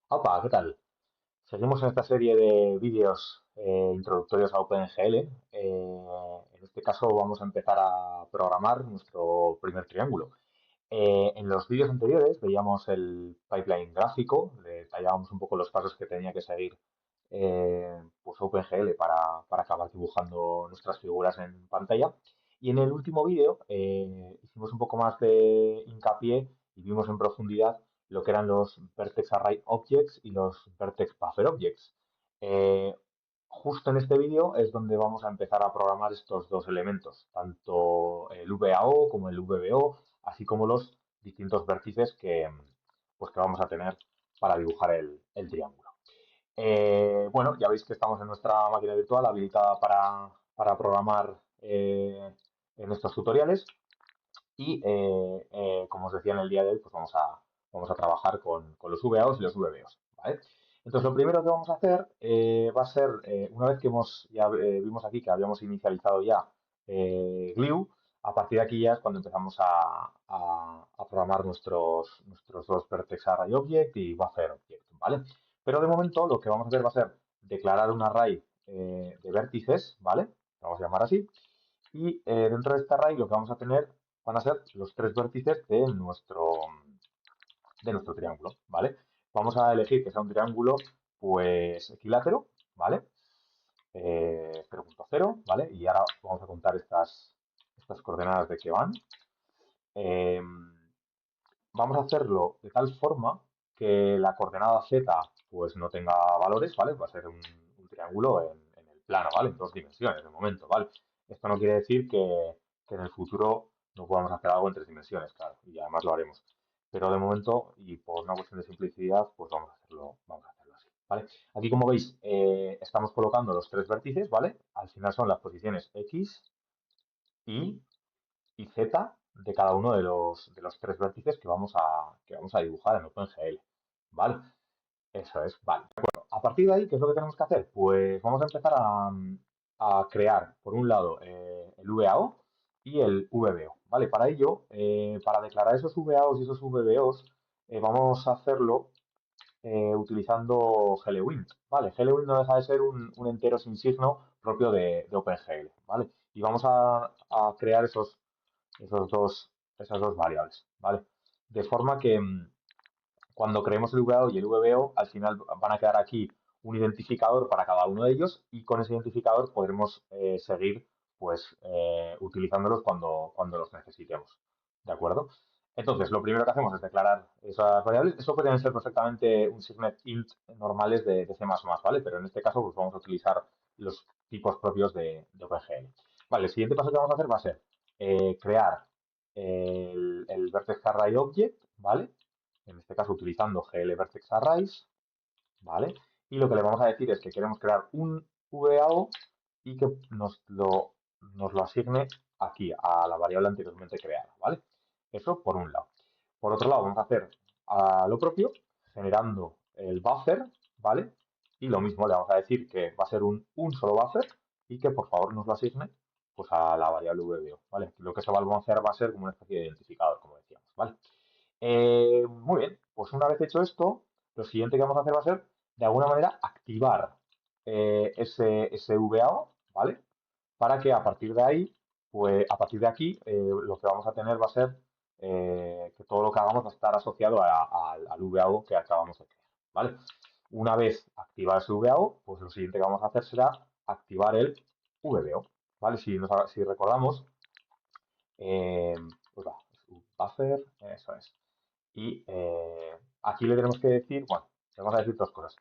Opa, ¿qué tal? Seguimos en esta serie de vídeos introductorios a OpenGL. En este caso vamos a empezar a programar nuestro primer triángulo. En los vídeos anteriores veíamos el pipeline gráfico, detallábamos un poco los pasos que tenía que seguir pues OpenGL para acabar dibujando nuestras figuras en pantalla. Y en el último vídeo hicimos un poco más de hincapié y vimos en profundidad lo que eran los Vertex Array Objects y los Vertex Buffer Objects. Eh, Justo en este vídeo es donde vamos a empezar a programar estos dos elementos, tanto el VAO como el VBO, así como los distintos vértices que vamos a tener para dibujar el triángulo. Bueno, ya veis que estamos en nuestra máquina virtual habilitada para programar en estos tutoriales y como os decía en el día de hoy, pues vamos a trabajar con los VAOs y los VBOs, ¿vale? Entonces, lo primero que vamos a hacer va a ser, una vez que ya vimos aquí que habíamos inicializado ya Glue, a partir de aquí ya es cuando empezamos a programar nuestros dos Vertex Array Object y Buffer Object, ¿vale? Pero de momento lo que vamos a hacer va a ser declarar un array de vértices, ¿vale? Vamos a llamar así. Y dentro de este array lo que vamos a tener van a ser los tres vértices de nuestro triángulo, ¿vale? Vamos a elegir que sea un triángulo, pues, equilátero, ¿vale? 0.0, ¿vale? Y ahora vamos a contar estas coordenadas de que van. Eh, Vamos a hacerlo de tal forma que la coordenada z, pues, no tenga valores, ¿vale? Va a ser un triángulo en el plano, ¿vale? En dos dimensiones, de momento, ¿vale? Esto no quiere decir que en el futuro no podamos hacer algo en tres dimensiones, claro, y además lo haremos. Pero de momento, y por una cuestión de simplicidad, pues vamos a hacerlo así, ¿vale? Aquí, como veis, estamos colocando los tres vértices, ¿vale? Al final son las posiciones X, Y y Z de cada uno de los tres vértices que vamos a dibujar en OpenGL, ¿vale? Eso es, vale. A partir de ahí, ¿qué es lo que tenemos que hacer? Pues vamos a empezar a crear, por un lado, el VAO y el VBO, ¿vale? Para ello, para declarar esos VAOs y esos VBOs, vamos a hacerlo utilizando GLWINT, ¿vale? GLWINT no deja de ser un entero sin signo propio de OpenGL, ¿vale? Y vamos a crear esas dos variables, ¿vale? De forma que cuando creemos el VAO y el VBO, al final van a quedar aquí un identificador para cada uno de ellos y con ese identificador podremos seguir pues utilizándolos cuando los necesitemos, ¿de acuerdo? Entonces, lo primero que hacemos es declarar esas variables. Eso pueden ser perfectamente un signet int normales de C++, ¿vale? Pero en este caso pues vamos a utilizar los tipos propios de OpenGL. Vale, el siguiente paso que vamos a hacer va a ser crear el vertex array object, ¿vale? En este caso utilizando GL vertex arrays, ¿vale? Y lo que le vamos a decir es que queremos crear un VAO y que nos lo asigne aquí, a la variable anteriormente creada, ¿vale? Eso por un lado. Por otro lado, vamos a hacer lo propio, generando el buffer, ¿vale? Y lo mismo, le vamos a decir que va a ser un solo buffer y que por favor nos lo asigne pues a la variable VBO, ¿vale? Lo que se va a hacer va a ser como una especie de identificador, como decíamos, ¿vale? Muy bien, pues una vez hecho esto, lo siguiente que vamos a hacer va a ser, de alguna manera, activar ese VAO, ¿vale? Para que a partir de ahí, pues a partir de aquí, lo que vamos a tener va a ser que todo lo que hagamos va a estar asociado al VAO que acabamos de crear, ¿vale? Una vez activado ese VAO, pues lo siguiente que vamos a hacer será activar el VBO, ¿vale? Si recordamos, eh, pues es un buffer, eso es. Y aquí le tenemos que decir, bueno, le vamos a decir dos cosas.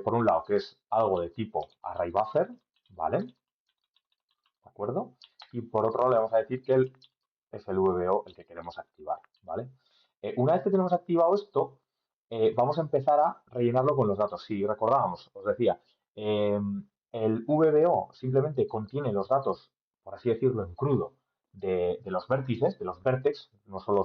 Por un lado, que es algo de tipo array buffer, ¿vale? ¿De acuerdo? Y por otro lado, le vamos a decir que es el VBO el que queremos activar, ¿vale? Una vez que tenemos activado esto, vamos a empezar a rellenarlo con los datos. Si recordábamos, os decía, eh, el VBO simplemente contiene los datos, por así decirlo, en crudo, de los vértices, de los vértex, no solo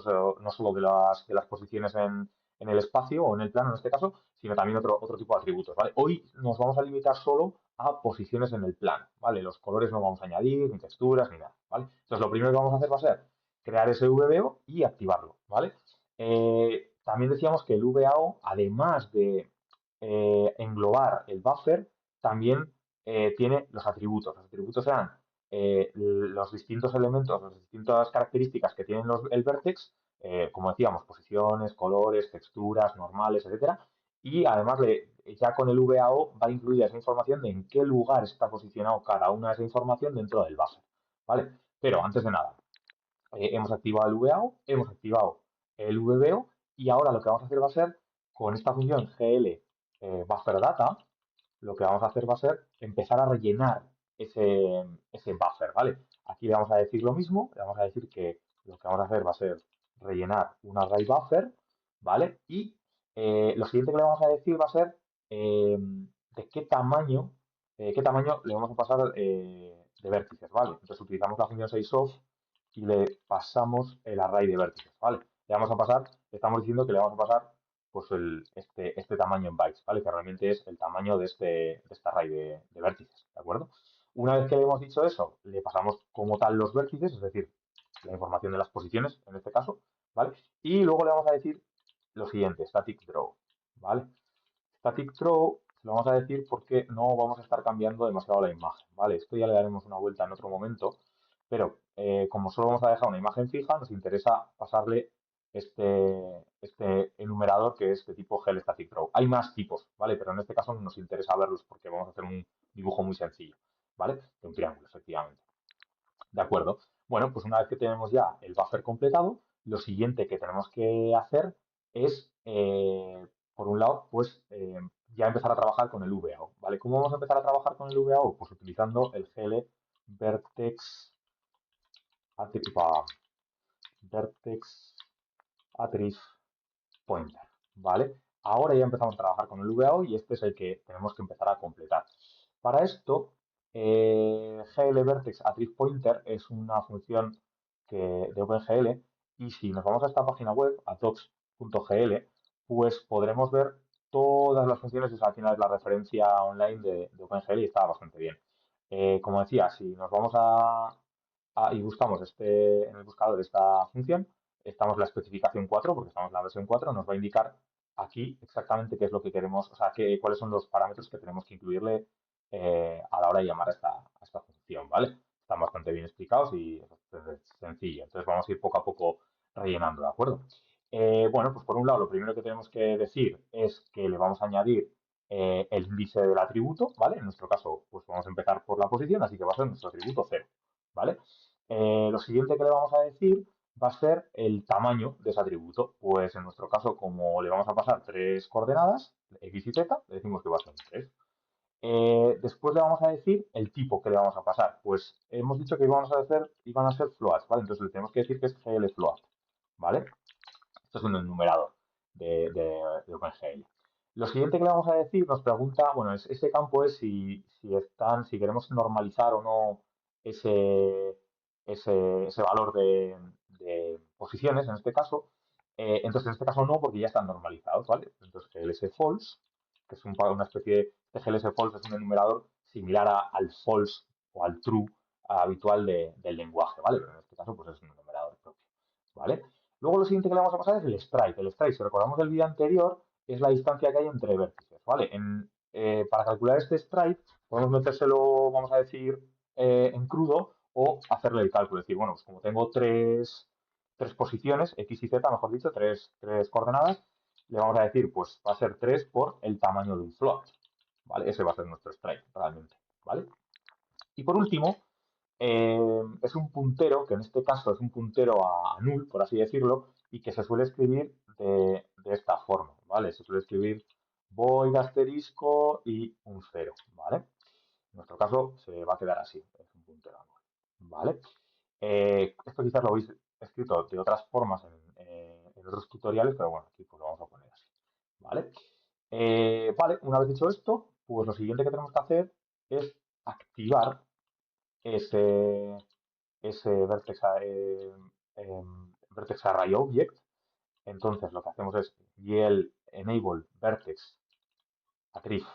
de las posiciones en el espacio o en el plano en este caso, sino también otro tipo de atributos, ¿vale? Hoy nos vamos a limitar solo a posiciones en el plano, ¿vale? Los colores no vamos a añadir, ni texturas, ni nada, ¿vale? Entonces, lo primero que vamos a hacer va a ser crear ese VBO y activarlo, ¿vale? También decíamos que el VAO, además englobar el buffer también tiene los atributos. Los atributos serán los distintos elementos, las distintas características que tienen el vertex, como decíamos, posiciones, colores, texturas, normales, etcétera. Y además ya con el VAO va incluida esa información de en qué lugar está posicionado cada una de esa información dentro del buffer. ¿Vale? Pero antes de nada, hemos activado el VAO, hemos activado el VBO y ahora lo que vamos a hacer va a ser con esta función GL buffer data, lo que vamos a hacer va a ser empezar a rellenar ese buffer, ¿vale? Aquí le vamos a decir lo mismo, le vamos a decir que lo que vamos a hacer va a ser rellenar un array buffer, ¿vale? Y lo siguiente que le vamos a decir va a ser de qué tamaño le vamos a pasar de vértices, ¿vale? Entonces utilizamos la función 6of y le pasamos el array de vértices, ¿vale? Le vamos a pasar, le estamos diciendo que le vamos a pasar pues este tamaño en bytes, ¿vale? Que realmente es el tamaño de este array de vértices, ¿de acuerdo? Una vez que le hemos dicho eso, le pasamos como tal los vértices, es decir, la información de las posiciones, en este caso, ¿vale? Y luego le vamos a decir lo siguiente, static draw, ¿vale? Static draw lo vamos a decir porque no vamos a estar cambiando demasiado la imagen, ¿vale? Esto ya le daremos una vuelta en otro momento, pero como solo vamos a dejar una imagen fija, nos interesa pasarle este enumerador que es de tipo GLStaticDraw. Hay más tipos, ¿vale? Pero en este caso nos interesa verlos porque vamos a hacer un dibujo muy sencillo, ¿vale? De un triángulo, efectivamente. ¿De acuerdo? Bueno, pues una vez que tenemos ya el buffer completado, lo siguiente que tenemos que hacer es, por un lado, pues ya empezar a trabajar con el VAO, ¿vale? ¿Cómo vamos a empezar a trabajar con el VAO? Pues utilizando el GL Vertex Vertex Attrib Pointer, ¿vale? Ahora ya empezamos a trabajar con el VAO y este es el que tenemos que empezar a completar. Para esto, GL Vertex Attrib Pointer es una función de OpenGL y si nos vamos a esta página web, a docs.gl, pues podremos ver todas las funciones, y al final es la referencia online de OpenGL y está bastante bien. Como decía, si nos vamos y buscamos en el buscador esta función, estamos en la especificación 4, porque estamos en la versión 4, nos va a indicar aquí exactamente qué es lo que queremos, o sea, cuáles son los parámetros que tenemos que incluirle a la hora de llamar a esta función, ¿vale? Están bastante bien explicados y es sencillo. Entonces vamos a ir poco a poco rellenando, ¿de acuerdo? Bueno, pues por un lado, lo primero que tenemos que decir es que le vamos a añadir el índice del atributo, ¿vale? En nuestro caso, pues vamos a empezar por la posición, así que va a ser nuestro atributo 0, ¿vale? Lo siguiente que le vamos a decir va a ser el tamaño de ese atributo. Pues en nuestro caso, como le vamos a pasar tres coordenadas, x y z, le decimos que va a ser un 3. Después le vamos a decir el tipo que le vamos a pasar. Pues hemos dicho que iban a ser floats, ¿vale? Entonces le tenemos que decir que es glfloat, ¿vale? Esto es un enumerador de OpenGL. Lo siguiente que le vamos a decir nos pregunta, bueno, ese campo es si queremos normalizar o no ese, ese valor de posiciones, en este caso. Entonces, en este caso no, porque ya están normalizados, ¿vale? Entonces, glsFalse, que es una especie de glsFalse, es un enumerador similar al false o al true habitual del lenguaje, ¿vale? Pero en este caso, pues es un enumerador propio, ¿vale? Luego lo siguiente que le vamos a pasar es el stride. El stride, si recordamos del vídeo anterior, es la distancia que hay entre vértices, ¿vale? Para calcular este stride, podemos metérselo, vamos a decir, en crudo o hacerle el cálculo. Es decir, bueno, pues como tengo tres posiciones, x y z, mejor dicho, tres coordenadas, le vamos a decir, pues va a ser 3 por el tamaño de un float, ¿vale? Ese va a ser nuestro stride, realmente, ¿vale? Y por último, es un puntero, que en este caso es un puntero a null, por así decirlo, y que se suele escribir de esta forma, ¿vale? Se suele escribir void asterisco y un 0, ¿vale? En nuestro caso se va a quedar así, es un puntero a null, ¿vale? Esto quizás lo habéis escrito de otras formas en otros tutoriales, pero bueno, aquí pues lo vamos a poner así, ¿vale? Vale, una vez dicho esto, pues lo siguiente que tenemos que hacer es activar ese, ese vertex array object. Entonces lo que hacemos es yel enable vertex attrib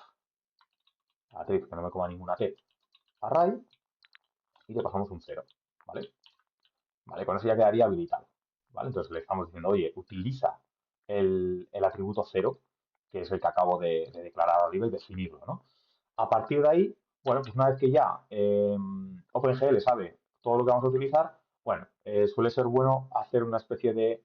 que no me coma ninguna t, array, y le pasamos un 0, ¿vale? Vale, con eso ya quedaría habilitado, ¿vale? Entonces le estamos diciendo, oye, utiliza el atributo 0 que es el que acabo de declarar arriba y definirlo, ¿no? A partir de ahí, bueno, pues una vez que ya OpenGL sabe todo lo que vamos a utilizar, bueno, suele ser bueno hacer una especie de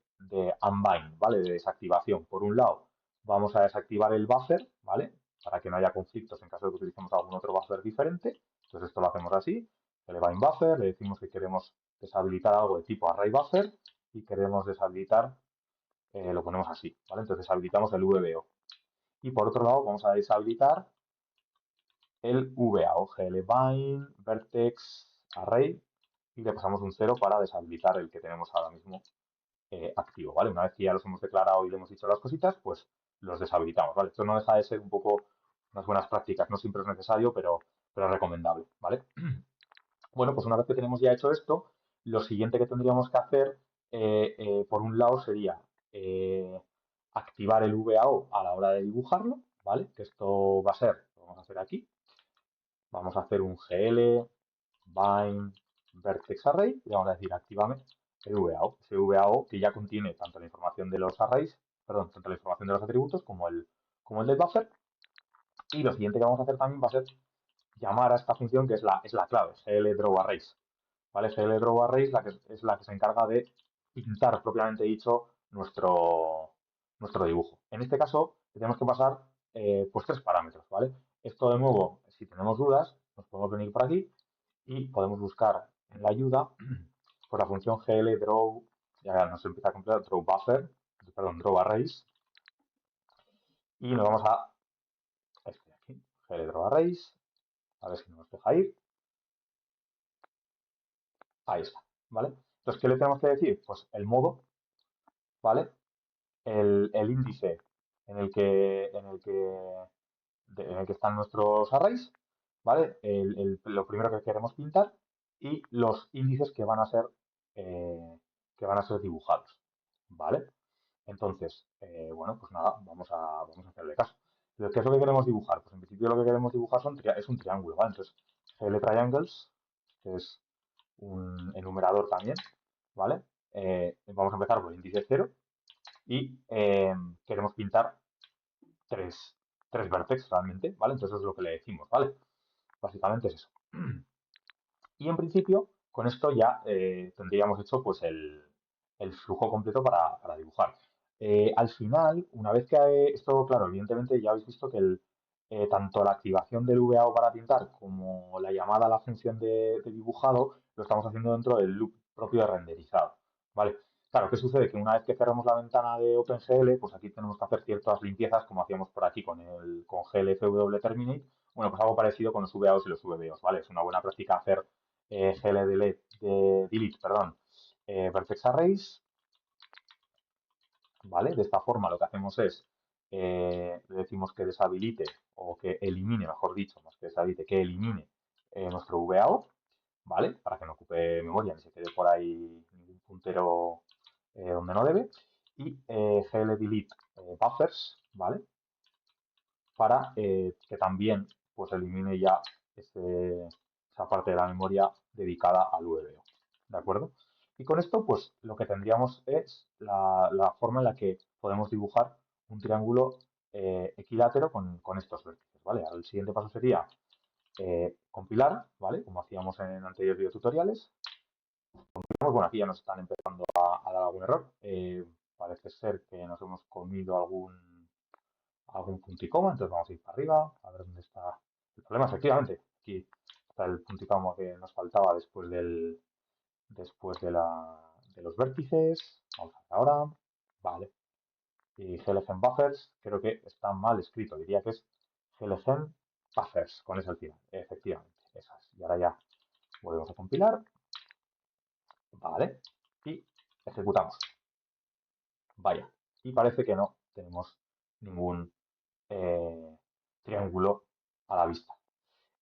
unbind, ¿vale? De desactivación. Por un lado, vamos a desactivar el buffer, ¿vale? Para que no haya conflictos en caso de que utilicemos algún otro buffer diferente. Entonces esto lo hacemos así, el bind buffer, le decimos que queremos deshabilitar algo de tipo array buffer y queremos deshabilitar, lo ponemos así, ¿vale? Entonces deshabilitamos el VBO. Y por otro lado, vamos a deshabilitar el VAO, glbind, vertex, array, y le pasamos un 0 para deshabilitar el que tenemos ahora mismo activo, ¿vale? Una vez que ya los hemos declarado y le hemos dicho las cositas, pues los deshabilitamos, ¿vale? Esto no deja de ser un poco unas buenas prácticas, no siempre es necesario, pero es recomendable, ¿vale? Bueno, pues una vez que tenemos ya hecho esto, lo siguiente que tendríamos que hacer, por un lado, sería activar el VAO a la hora de dibujarlo, ¿vale? Que esto va a ser, lo vamos a hacer aquí, vamos a hacer un GL bind vertex array y vamos a decir actívame el VAO. Ese VAO que ya contiene tanto la información de los arrays, perdón, tanto la información de los atributos como el del buffer. Y lo siguiente que vamos a hacer también va a ser llamar a esta función que es la clave, glDrawArrays. ¿Vale? glDrawArrays es la que se encarga de pintar propiamente dicho nuestro dibujo. En este caso tenemos que pasar pues 3 parámetros, ¿vale? Esto de nuevo, si tenemos dudas, nos podemos venir por aquí y podemos buscar en la ayuda por la función glDraw, ya nos empieza a completar drawBuffer, perdón, drawArrays, y nos vamos a este de aquí, glDrawArrays, a ver si nos deja ir. Ahí está, ¿vale? Entonces, ¿qué le tenemos que decir? Pues el modo, ¿vale? El índice en el que, en el que están nuestros arrays, ¿vale? Lo primero que queremos pintar y los índices eh, que van a ser dibujados, ¿vale? Entonces, bueno, pues nada, vamos a hacerle caso. ¿Qué es lo que queremos dibujar? Pues en principio lo que queremos dibujar es un triángulo, ¿vale? Entonces, GL Triangles, que es un enumerador también, ¿vale? Vamos a empezar por el índice 0 y queremos pintar tres, tres vértices realmente, ¿vale? Entonces es lo que le decimos, ¿vale? Básicamente es eso. Y en principio, con esto ya tendríamos hecho pues el flujo completo para dibujar. Al final, una vez que esto, claro, evidentemente ya habéis visto que tanto la activación del VAO para pintar como la llamada a la función de dibujado lo estamos haciendo dentro del loop propio de renderizado, ¿vale? Claro, ¿qué sucede? Que una vez que cerramos la ventana de OpenGL, pues aquí tenemos que hacer ciertas limpiezas como hacíamos por aquí con glfw terminate. Bueno, pues algo parecido con los VAOs y los VBOs, ¿vale? Es una buena práctica hacer delete, perdón, vertex arrays, ¿vale? De esta forma lo que hacemos es, le decimos que deshabilite o que elimine, mejor dicho, más que deshabilite, que elimine nuestro VAO, ¿vale? Para que no ocupe memoria ni se quede por ahí ningún puntero donde no debe. Y gldelete buffers, ¿vale? Para que también pues elimine ya esa parte de la memoria dedicada al VBO. ¿De acuerdo? Y con esto, pues lo que tendríamos es la forma en la que podemos dibujar un triángulo equilátero con estos vértices, ¿vale? Ahora el siguiente paso sería compilar, ¿vale? Como hacíamos en anteriores videotutoriales. Bueno, aquí ya nos están empezando a dar algún error. Parece ser que nos hemos comido algún punto y coma, entonces vamos a ir para arriba, a ver dónde está el problema. Efectivamente, aquí está el punto y coma que nos faltaba después de los vértices. Vamos a ver ahora, vale. Y glgen buffers, creo que está mal escrito, diría que es glgen buffers, con eso al final, efectivamente, esas. Y ahora ya volvemos a compilar, vale, y ejecutamos. Vaya, y parece que no tenemos ningún triángulo a la vista.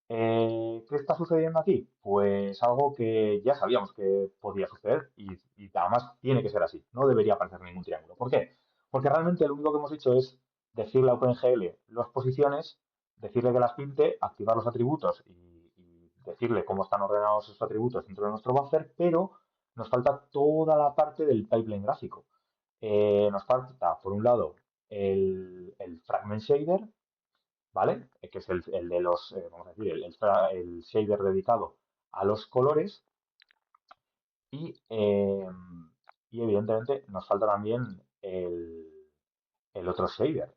¿Qué está sucediendo aquí? Pues algo que ya sabíamos que podía suceder y además tiene que ser así. No debería aparecer ningún triángulo. ¿Por qué? Porque realmente lo único que hemos hecho es decirle a OpenGL las posiciones, decirle que las pinte, activar los atributos y decirle cómo están ordenados esos atributos dentro de nuestro buffer, pero nos falta toda la parte del pipeline gráfico. Nos falta, por un lado, el Fragment Shader, ¿vale? Que es el de los, vamos a decir, el shader dedicado a los colores y, y evidentemente nos falta también el otro shader,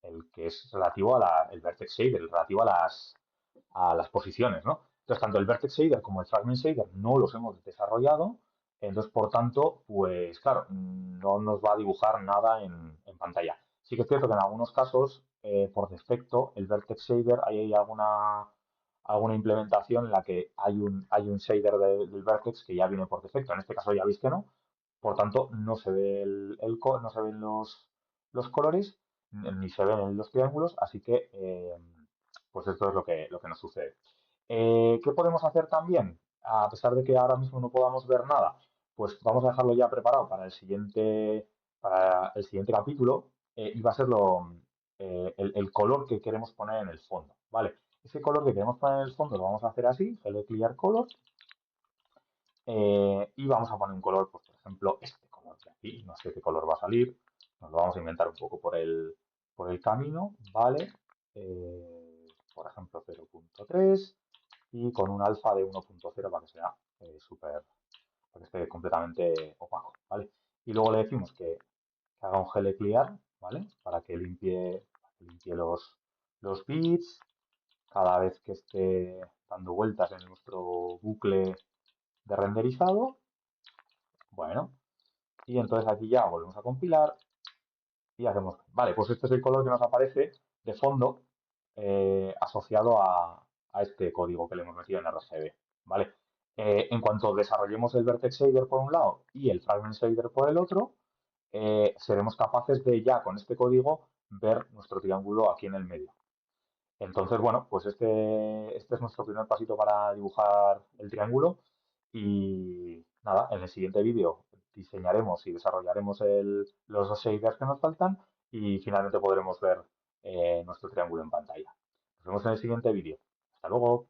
el que es relativo el vertex shader, el relativo a las posiciones, ¿no? Entonces, tanto el vertex shader como el fragment shader no los hemos desarrollado, entonces, por tanto, pues claro, no nos va a dibujar nada en pantalla. Sí que es cierto que en algunos casos, por defecto, el vertex shader, hay alguna implementación en la que hay un shader del vertex que ya viene por defecto. En este caso ya veis que no. Por tanto, no se ve no se ven los colores ni se ven en los triángulos, así que pues esto es lo que nos sucede. ¿Qué podemos hacer también? A pesar de que ahora mismo no podamos ver nada, pues vamos a dejarlo ya preparado para el siguiente capítulo y va a ser el color que queremos poner en el fondo, ¿vale? Ese color que queremos poner en el fondo lo vamos a hacer así, Hello Clear Color, y vamos a poner un color, pues por ejemplo, este color de aquí, no sé qué color va a salir, nos lo vamos a inventar un poco por el camino, ¿vale? Por ejemplo, 0.3 y con un alfa de 1.0 para que sea súper, para que esté completamente opaco, ¿vale? Y luego le decimos que haga un gel clear, ¿vale? Para que limpie los bits cada vez que esté dando vueltas en nuestro bucle de renderizado. Bueno, y entonces aquí ya volvemos a compilar y hacemos, vale, pues este es el color que nos aparece de fondo asociado a este código que le hemos metido en RGB, ¿vale? En cuanto desarrollemos el Vertex Shader por un lado y el Fragment Shader por el otro, seremos capaces de ya con este código ver nuestro triángulo aquí en el medio. Entonces, bueno, pues este es nuestro primer pasito para dibujar el triángulo y nada, en el siguiente vídeo diseñaremos y desarrollaremos los dos shaders que nos faltan y finalmente podremos ver nuestro triángulo en pantalla. Nos vemos en el siguiente vídeo. Hasta luego.